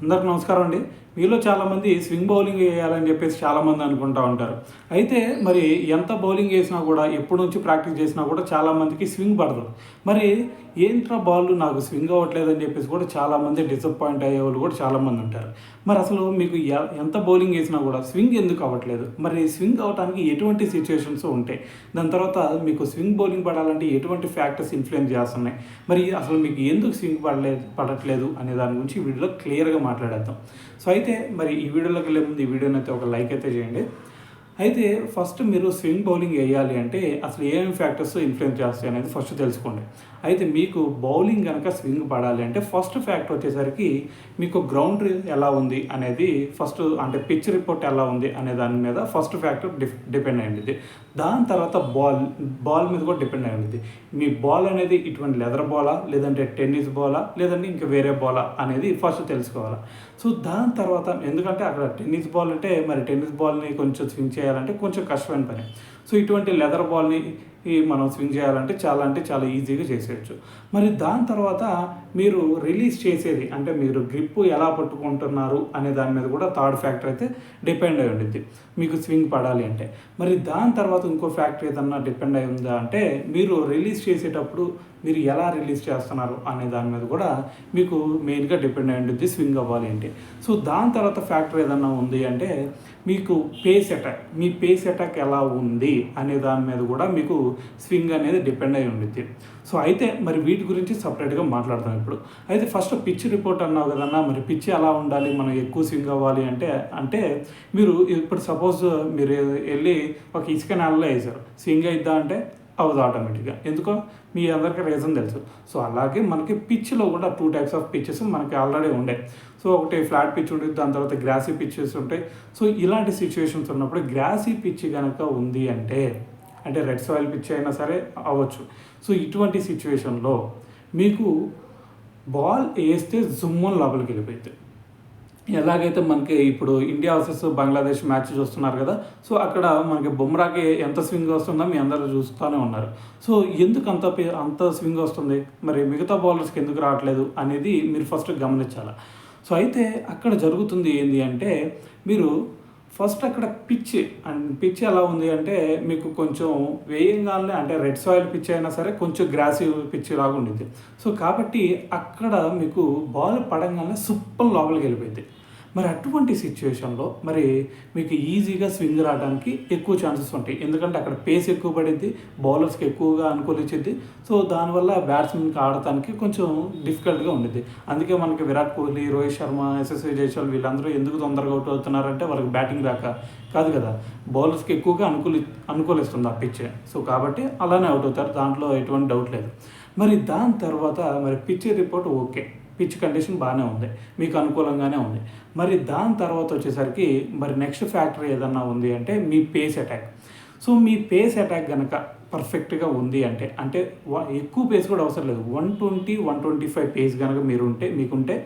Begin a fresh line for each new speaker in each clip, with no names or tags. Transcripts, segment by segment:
అందరికి నమస్కారం అండి. మీలో చాలామంది స్వింగ్ బౌలింగ్ వేయాలని చెప్పేసి చాలామంది అనుకుంటూ ఉంటారు. అయితే మరి ఎంత బౌలింగ్ వేసినా కూడా ఎప్పటి నుంచి ప్రాక్టీస్ చేసినా కూడా చాలామందికి స్వింగ్ పడదు. మరి ఏంట్రా బాల్ నాకు స్వింగ్ అవ్వట్లేదని చెప్పేసి కూడా చాలామంది డిసప్పాయింట్ అయ్యే వాళ్ళు కూడా చాలామంది ఉంటారు. మరి అసలు మీకు ఎంత బౌలింగ్ వేసినా కూడా స్వింగ్ ఎందుకు అవ్వట్లేదు? మరి స్వింగ్ అవ్వడానికి ఎటువంటి సిచ్యువేషన్స్ ఉంటాయి? దాని తర్వాత మీకు స్వింగ్ బౌలింగ్ పడాలంటే ఎటువంటి ఫ్యాక్టర్స్ ఇన్ఫ్లుయెన్స్ చేస్తున్నాయి? మరి అసలు మీకు ఎందుకు స్వింగ్ పడట్లేదు అనే దాని గురించి ఈ వీడియోలో క్లియర్గా మాట్లాడేద్దాం. సో అయితే మరి ఈ వీడియోలోకి వెళ్ళే ముందు ఈ వీడియోని అయితే ఒక లైక్ అయితే చేయండి. అయితే ఫస్ట్ మీరు స్వింగ్ బౌలింగ్ వేయాలి అంటే అసలు ఏమేమి ఫ్యాక్టర్స్ ఇన్ఫ్లుయెన్స్ చేస్తాయి అనేది ఫస్ట్ తెలుసుకోండి. అయితే మీకు బౌలింగ్ కనుక స్వింగ్ పడాలి అంటే ఫస్ట్ ఫ్యాక్టర్ వచ్చేసరికి మీకు గ్రౌండ్ ఎలా ఉంది అనేది ఫస్ట్, అంటే పిచ్ రిపోర్ట్ ఎలా ఉంది అనే దాని మీద ఫస్ట్ ఫ్యాక్టర్ డిపెండ్ అయ్యింది. దాని తర్వాత బాల్ మీద కూడా డిపెండ్ అయ్యింది. మీ బాల్ అనేది ఇటువంటి లెదర్ బాలా, లేదంటే టెన్నిస్ బాలా, లేదంటే ఇంకా వేరే బాలా అనేది ఫస్ట్ తెలుసుకోవాలి. సో దాని తర్వాత, ఎందుకంటే అక్కడ టెన్నిస్ బాల్ అంటే మరి టెన్నిస్ బాల్ని కొంచెం స్వింగ్ చేయాలంటే కొంచెం కష్టమైన పని. సో ఇటువంటి లెదర్ బాల్ని మనం స్వింగ్ చేయాలంటే చాలా ఈజీగా చేసేయచ్చు. మరి దాని తర్వాత మీరు రిలీజ్ చేసేది, అంటే మీరు గ్రిప్ ఎలా పట్టుకుంటున్నారు అనే దాని మీద కూడా థర్డ్ ఫ్యాక్టర్ అయితే డిపెండ్ అయి ఉంటుంది మీకు స్వింగ్ పడాలి అంటే. మరి దాని తర్వాత ఇంకో ఫ్యాక్టర్ ఏదన్నా డిపెండ్ అయి ఉందా అంటే మీరు రిలీజ్ చేసేటప్పుడు మీరు ఎలా రిలీజ్ చేస్తున్నారు అనే దాని మీద కూడా మీకు మెయిన్గా డిపెండ్ అయి ఉంటుంది స్వింగ్ అవ్వాలి అంటే. సో దాని తర్వాత ఫ్యాక్టర్ ఏదన్నా ఉంది అంటే మీకు పేస్ అటాక్, మీ పేస్ అటాక్ ఎలా ఉంది అనే దాని మీద కూడా మీకు స్వింగ్ అనేది డిపెండ్ అయి ఉంటుంది. సో అయితే మరి వీటి గురించి సపరేట్గా మాట్లాడతాం ఇప్పుడు. అయితే ఫస్ట్ పిచ్ రిపోర్ట్ అన్నావు కదన్నా, మరి పిచ్ ఎలా ఉండాలి, మనం ఎక్కువ స్వింగ్ అవ్వాలి అంటే మీరు ఇప్పుడు సపోజ్ మీరు వెళ్ళి ఒక ఇసుక నేలలో వేసారు, స్వింగ్ అయిద్దా అంటే అవ్వదు ఆటోమేటిక్గా. ఎందుకో మీ అందరికీ రీజన్ తెలుసు. సో అలాగే మనకి పిచ్లో కూడా 2 టైప్స్ ఆఫ్ పిచ్చెస్ మనకి ఆల్రెడీ ఉండే. సో ఒకటి ఫ్లాట్ పిచ్ ఉంటుంది, దాని తర్వాత గ్రాసీ పిచ్చెస్ ఉంటాయి. సో ఇలాంటి సిచ్యువేషన్స్ ఉన్నప్పుడు గ్రాసీ పిచ్ కనుక ఉంది అంటే రెడ్ సాయిల్ పిచ్ అయినా సరే అవ్వచ్చు. సో ఇటువంటి సిచ్యువేషన్లో మీకు బాల్ వేస్తే జుమ్మని లోపలికి వెళ్ళిపోయింది. ఎలాగైతే మనకి ఇప్పుడు ఇండియా వర్సెస్ బంగ్లాదేశ్ మ్యాచ్ చూస్తున్నారు కదా, సో అక్కడ మనకి బుమ్రాకి ఎంత స్వింగ్ వస్తుందో మీ అందరూ చూస్తూనే ఉన్నారు. సో ఎందుకు అంత స్వింగ్ వస్తుంది, మరి మిగతా బౌలర్స్కి ఎందుకు రావట్లేదు అనేది మీరు ఫస్ట్ గమనించాలి. సో అయితే అక్కడ జరుగుతుంది ఏంటి అంటే మీరు ఫస్ట్ అక్కడ పిచ్ ఎలా ఉంది అంటే మీకు కొంచెం వేయంగానే, అంటే రెడ్ సాయిల్ పిచ్ అయినా సరే కొంచెం గ్రాసీ పిచ్ లాగా ఉండిద్ది. సో కాబట్టి అక్కడ మీకు బాల్ పడంగానే సూపర్ లోపలికి వెళ్ళిపోయింది. మరి అటువంటి సిచ్యువేషన్లో మరి మీకు ఈజీగా స్వింగ్ రావడానికి ఎక్కువ ఛాన్సెస్ ఉంటాయి. ఎందుకంటే అక్కడ పేస్ ఎక్కువ పడిద్ది, బౌలర్స్కి ఎక్కువగా అనుకూలించిద్ది. సో దానివల్ల బ్యాట్స్మెన్కి ఆడటానికి కొంచెం డిఫికల్ట్గా ఉండిద్ది. అందుకే మనకి విరాట్ కోహ్లీ, రోహిత్ శర్మ, యశస్వి జైస్వాల్ వీళ్ళందరూ ఎందుకు తొందరగా అవుట్ అవుతున్నారంటే వాళ్ళకి బ్యాటింగ్ రాక కాదు కదా, బౌలర్స్కి ఎక్కువగా అనుకూలిస్తుంది ఆ పిచ్. సో కాబట్టి అలానే అవుట్ అవుతారు, దాంట్లో ఎటువంటి డౌట్ లేదు. మరి దాని తర్వాత మరి pitch report okay, pitch condition బాగానే ఉంది, మీకు అనుకూలంగానే ఉంది. మరి దాని తర్వాత వచ్చేసరికి మరి నెక్స్ట్ ఫ్యాక్టర్ ఏదన్నా ఉంది అంటే మీ పేస్ అటాక్. సో మీ పేస్ అటాక్ కనుక పర్ఫెక్ట్గా ఉంది అంటే ఎక్కువ పేస్ కూడా అవసరం లేదు, 120-125 పేస్ కనుక మీకుంటే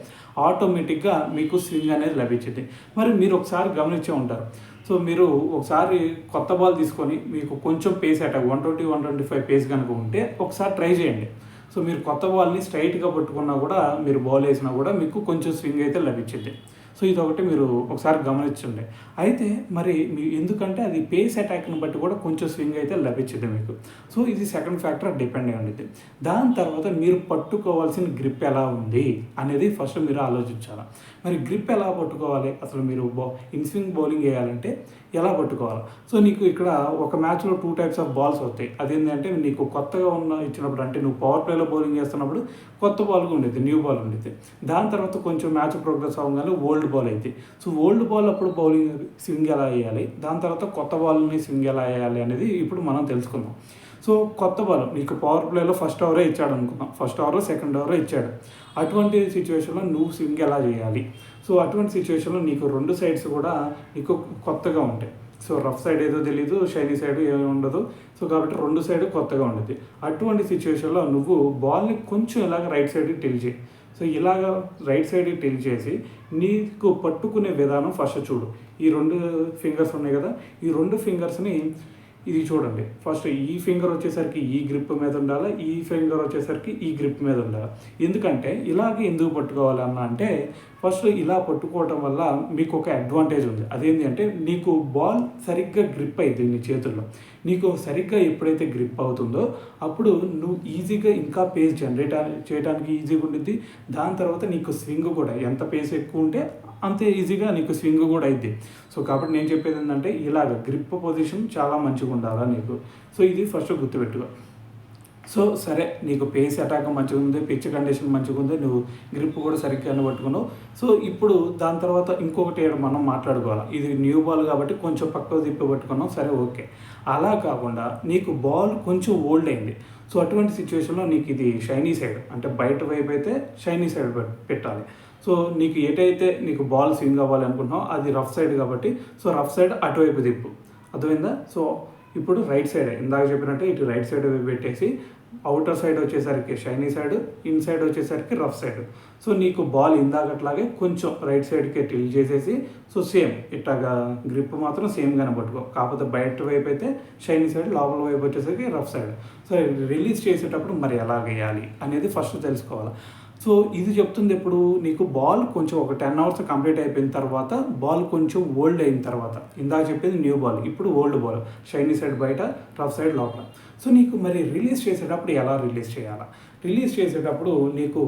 ఆటోమేటిక్గా మీకు స్వింగ్ అనేది లభించింది. మరి మీరు ఒకసారి గమనించే ఉంటారు. సో మీరు ఒకసారి కొత్త బాల్ తీసుకొని మీకు కొంచెం పేస్ అటాక్ 120-125 పేస్ కనుక ఉంటే ఒకసారి ట్రై చేయండి. సో మీరు కొత్త బాల్ని స్ట్రైట్గా పట్టుకున్నా కూడా, మీరు బాల్ వేసినా కూడా మీకు కొంచెం స్వింగ్ అయితే లభించింది. సో ఇదొకటి మీరు ఒకసారి గమనించండి. అయితే మరి ఎందుకంటే అది పేస్ అటాక్ని బట్టి కూడా కొంచెం స్వింగ్ అయితే లభించింది మీకు. సో ఇది సెకండ్ ఫ్యాక్టర్ డిపెండ్ అయి ఉండేది. దాని తర్వాత మీరు పట్టుకోవాల్సిన గ్రిప్ ఎలా ఉంది అనేది ఫస్ట్ మీరు ఆలోచించాలి. మరి గ్రిప్ ఎలా పట్టుకోవాలి, అసలు మీరు ఇన్ స్వింగ్ బౌలింగ్ వేయాలంటే ఎలా పట్టుకోవాలి? సో నీకు ఇక్కడ ఒక మ్యాచ్లో 2 టైప్స్ ఆఫ్ బాల్స్ వస్తాయి. అదేంటంటే నీకు కొత్తగా ఇచ్చినప్పుడు, అంటే నువ్వు పవర్ ప్లేలో బౌలింగ్ చేస్తున్నప్పుడు కొత్త బాల్గా ఉండేది, న్యూ బాల్ ఉండేది. దాని తర్వాత కొంచెం మ్యాచ్ ప్రోగ్రెస్ అవ్వగానే ఓల్డ్ బాల్ అయితే. సో ఓల్డ్ బాల్ అప్పుడు బౌలింగ్ స్వింగ్ ఎలా వేయాలి, దాని తర్వాత కొత్త బాల్ని స్వింగ్ ఎలా వేయాలి అనేది ఇప్పుడు మనం తెలుసుకుందాం. సో కొత్త బాల్ నీకు పవర్ ప్లేలో ఫస్ట్ ఓవరే ఇచ్చాడు అనుకుందాం, ఫస్ట్ ఓవర్ సెకండ్ ఓవర్ ఇచ్చాడు. అటువంటి సిచ్యువేషన్లో నువ్వు స్వింగ్ ఎలా చేయాలి? సో అటువంటి సిచ్యువేషన్లో నీకు 2 సైడ్స్ కూడా నీకు కొత్తగా ఉంటాయి. సో రఫ్ సైడ్ ఏదో తెలీదు, షైనీ సైడ్ ఏమీ ఉండదు. సో కాబట్టి 2 సైడ్ కొత్తగా ఉంటుంది. అటువంటి సిచ్యువేషన్లో నువ్వు బాల్ని కొంచెం ఇలాగ రైట్ సైడ్కి టిల్ చేయి. సో ఇలాగ రైట్ సైడ్కి టిల్ చేసి నీకు పట్టుకునే విధానం ఫస్ట్ చూడు. ఈ 2 ఫింగర్స్ ఉన్నాయి కదా, ఈ 2 ఫింగర్స్ని ఇది చూడండి. ఫస్ట్ ఈ ఫింగర్ వచ్చేసరికి ఈ గ్రిప్ మీద ఉండాలి, ఈ ఫింగర్ వచ్చేసరికి ఈ గ్రిప్ మీద ఉండాలి. ఎందుకంటే ఇలాగే ఎందుకు పట్టుకోవాలి అంటే ఫస్ట్ ఇలా పట్టుకోవటం వల్ల మీకు ఒక అడ్వాంటేజ్ ఉంది. అదేంటి అంటే నీకు బాల్ సరిగ్గా గ్రిప్ అయింది నీ చేతుల్లో. నీకు సరిగ్గా ఎప్పుడైతే గ్రిప్ అవుతుందో అప్పుడు నువ్వు ఈజీగా ఇంకా పేస్ జనరేట్ చేయడానికి ఈజీగా ఉండిద్ది. దాని తర్వాత నీకు స్వింగ్ కూడా ఎంత పేస్ ఎక్కువ ఉంటే అంతే ఈజీగా నీకు స్వింగ్ కూడా అయింది. సో కాబట్టి నేను చెప్పేది ఏంటంటే ఇలాగ గ్రిప్ పొజిషన్ చాలా మంచిగా ఉండాలా నీకు. సో ఇది ఫస్ట్ గుర్తుపెట్టుకో. సో సరే, నీకు పేస్ అటాక్ మంచిగా ఉంది, పిచ్ కండిషన్ మంచిగా ఉంది, నువ్వు గ్రిప్ కూడా సరిగ్గానే పట్టుకున్నావు. సో ఇప్పుడు దాని తర్వాత ఇంకొకటి మనం మాట్లాడుకోవాలి. ఇది న్యూ బాల్ కాబట్టి కొంచెం పక్కకు తిప్పి పట్టుకున్నాం, సరే ఓకే. అలా కాకుండా నీకు బాల్ కొంచెం ఓల్డ్ అయింది. సో అటువంటి సిచ్యువేషన్లో నీకు ఇది షైనీ సైడ్, అంటే బయట వైపు అయితే షైనీ సైడ్ పెట్టాలి. సో నీకు ఎటైతే నీకు బాల్ స్వింగ్ అవ్వాలి అనుకుంటున్నావు అది రఫ్ సైడ్ కాబట్టి, సో రఫ్ సైడ్ అటువైపు తిప్పు. అర్థమైందా? సో ఇప్పుడు రైట్ సైడ్ ఇందాక చెప్పినట్టే ఇటు రైట్ సైడ్ పెట్టేసి అవుటర్ సైడ్ వచ్చేసరికి షైనీ సైడ్, ఇన్ సైడ్ వచ్చేసరికి రఫ్ సైడ్. సో నీకు బాల్ ఇందాకట్లాగే కొంచెం రైట్ సైడ్కి టిల్ చేసేసి, సో సేమ్ ఇట్లాగా గ్రిప్ మాత్రం సేమ్గానే పట్టుకో. కాకపోతే బయట వైపు అయితే షైనీ సైడ్, లోపల వైపు వచ్చేసరికి రఫ్ సైడ్. సో రిలీజ్ చేసేటప్పుడు మరి ఎలా వేయాలి అనేది ఫస్ట్ తెలుసుకోవాలి. సో ఇది చెప్తుంది ఎప్పుడు నీకు బాల్ కొంచెం ఒక 10 అవర్స్ కంప్లీట్ అయిపోయిన తర్వాత, బాల్ కొంచెం ఓల్డ్ అయిన తర్వాత. ఇందాక చెప్పింది న్యూ బాల్, ఇప్పుడు ఓల్డ్ బాల్, షైనీ సైడ్ బయట, రఫ్ సైడ్ లోపల. సో నీకు మరి రిలీజ్ చేసేటప్పుడు ఎలా రిలీజ్ చేయాలా? రిలీజ్ చేసేటప్పుడు నీకు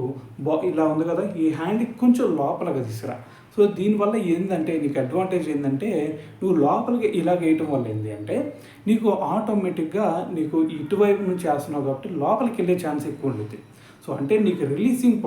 ఇలా ఉంది కదా, ఈ హ్యాండ్కి కొంచెం లోపలగా తీసుకురా. సో దీనివల్ల ఏంటంటే నీకు అడ్వాంటేజ్ ఏంటంటే, నువ్వు లోపలికి ఇలా వేయటం వల్ల ఏంటి అంటే నీకు ఆటోమేటిక్గా నీకు ఇటువైపు నుంచి వేస్తున్నావు కాబట్టి లోపలికి వెళ్ళే ఛాన్స్ ఎక్కువ ఉంటుంది. సో అంటే నీకు రిలీజింగ్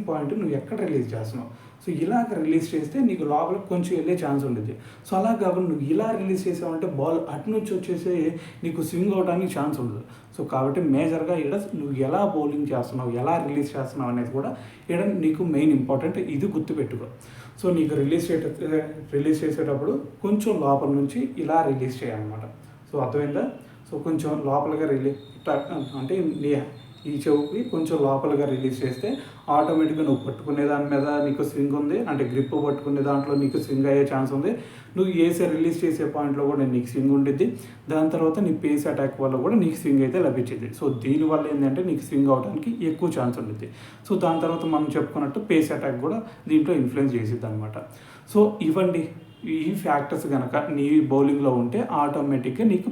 పాయింట్ నువ్వు ఎక్కడ రిలీజ్ చేస్తున్నావు. సో ఇలాగ రిలీజ్ చేస్తే నీకు లోపలికి కొంచెం వెళ్ళే ఛాన్స్ ఉంటుంది. సో అలా కాకుండా నువ్వు ఇలా రిలీజ్ చేసావంటే బాల్ అటు నుంచి వచ్చేసి నీకు స్వింగ్ అవడానికి ఛాన్స్ ఉండదు. సో కాబట్టి మేజర్గా ఇక్కడ నువ్వు ఎలా బౌలింగ్ చేస్తున్నావు, ఎలా రిలీజ్ చేస్తున్నావు అనేది కూడా ఇక్కడ నీకు మెయిన్ ఇంపార్టెంట్. ఇది గుర్తుపెట్టుకో. సో నీకు రిలీజ్ చేసేటప్పుడు కొంచెం లోపల నుంచి ఇలా రిలీజ్ చేయాలన్నమాట. సో అర్థమైందా? సో కొంచెం లోపలగా అంటే నీ ఈ చెవుకి కొంచెం లోపలగా రిలీజ్ చేస్తే ఆటోమేటిక్గా నువ్వు పట్టుకునే దాని మీద నీకు స్వింగ్ ఉంది, అంటే గ్రిప్ పట్టుకునే దాంట్లో నీకు స్వింగ్ అయ్యే ఛాన్స్ ఉంది. నువ్వు రిలీజ్ చేసే పాయింట్లో కూడా నీకు స్వింగ్ ఉండిద్ది. దాని తర్వాత నీ పేస్ అటాక్ వల్ల కూడా నీకు స్వింగ్ అయితే లభించింది. సో దీనివల్ల ఏంటంటే నీకు స్వింగ్ అవడానికి ఎక్కువ ఛాన్స్ ఉండిద్ది. సో దాని తర్వాత మనం చెప్పుకున్నట్టు పేస్ అటాక్ కూడా దీంట్లో ఇన్ఫ్లుయెన్స్ చేసిద్ది అనమాట. సో ఇవ్వండి ఈ ఫ్యాక్టర్స్ కనుక నీ బౌలింగ్లో ఉంటే ఆటోమేటిక్గా నీకు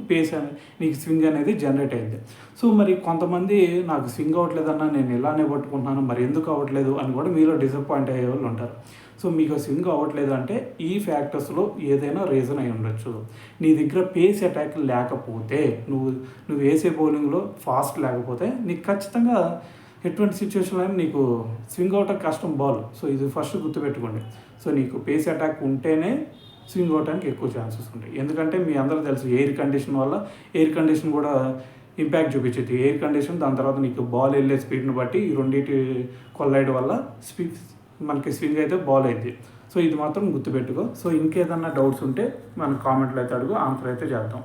నీకు స్వింగ్ అనేది జనరేట్ అయింది. సో మరి కొంతమంది నాకు స్వింగ్ అవ్వట్లేదన్నా, నేను ఇలానే పట్టుకుంటున్నాను, మరి ఎందుకు అవ్వట్లేదు అని కూడా మీలో డిసప్పాయింట్ అయ్యే వాళ్ళు ఉంటారు. సో మీకు స్వింగ్ అవ్వట్లేదు అంటే ఈ ఫ్యాక్టర్స్లో ఏదైనా రీజన్ అయి ఉండొచ్చు. నీ దగ్గర పేస్ అటాక్ లేకపోతే, నువ్వు వేసే బౌలింగ్లో ఫాస్ట్ లేకపోతే నీకు ఖచ్చితంగా ఎటువంటి సిచ్యువేషన్లో అయినా నీకు స్వింగ్ అవటానికి కష్టం బాల్. సో ఇది ఫస్ట్ గుర్తుపెట్టుకోండి. సో నీకు పేస్ అటాక్ ఉంటేనే స్వింగ్ అవడానికి ఎక్కువ ఛాన్సెస్ ఉంటాయి. ఎందుకంటే మీ అందరూ తెలుసు ఎయిర్ కండిషన్ కూడా ఇంపాక్ట్ చూపించేది. ఎయిర్ కండిషన్, దాని తర్వాత నీకు బాల్ వెళ్ళే స్పీడ్ని బట్టి ఈ రెండింటి కొల్లైడ్ వల్ల మనకి స్వింగ్ అయితే బాల్ అయింది. సో ఇది మాత్రం గుర్తుపెట్టుకో. సో ఇంకేదన్నా డౌట్స్ ఉంటే మన కామెంట్లో అయితే అడుగు, ఆన్సర్ అయితే చేద్దాం.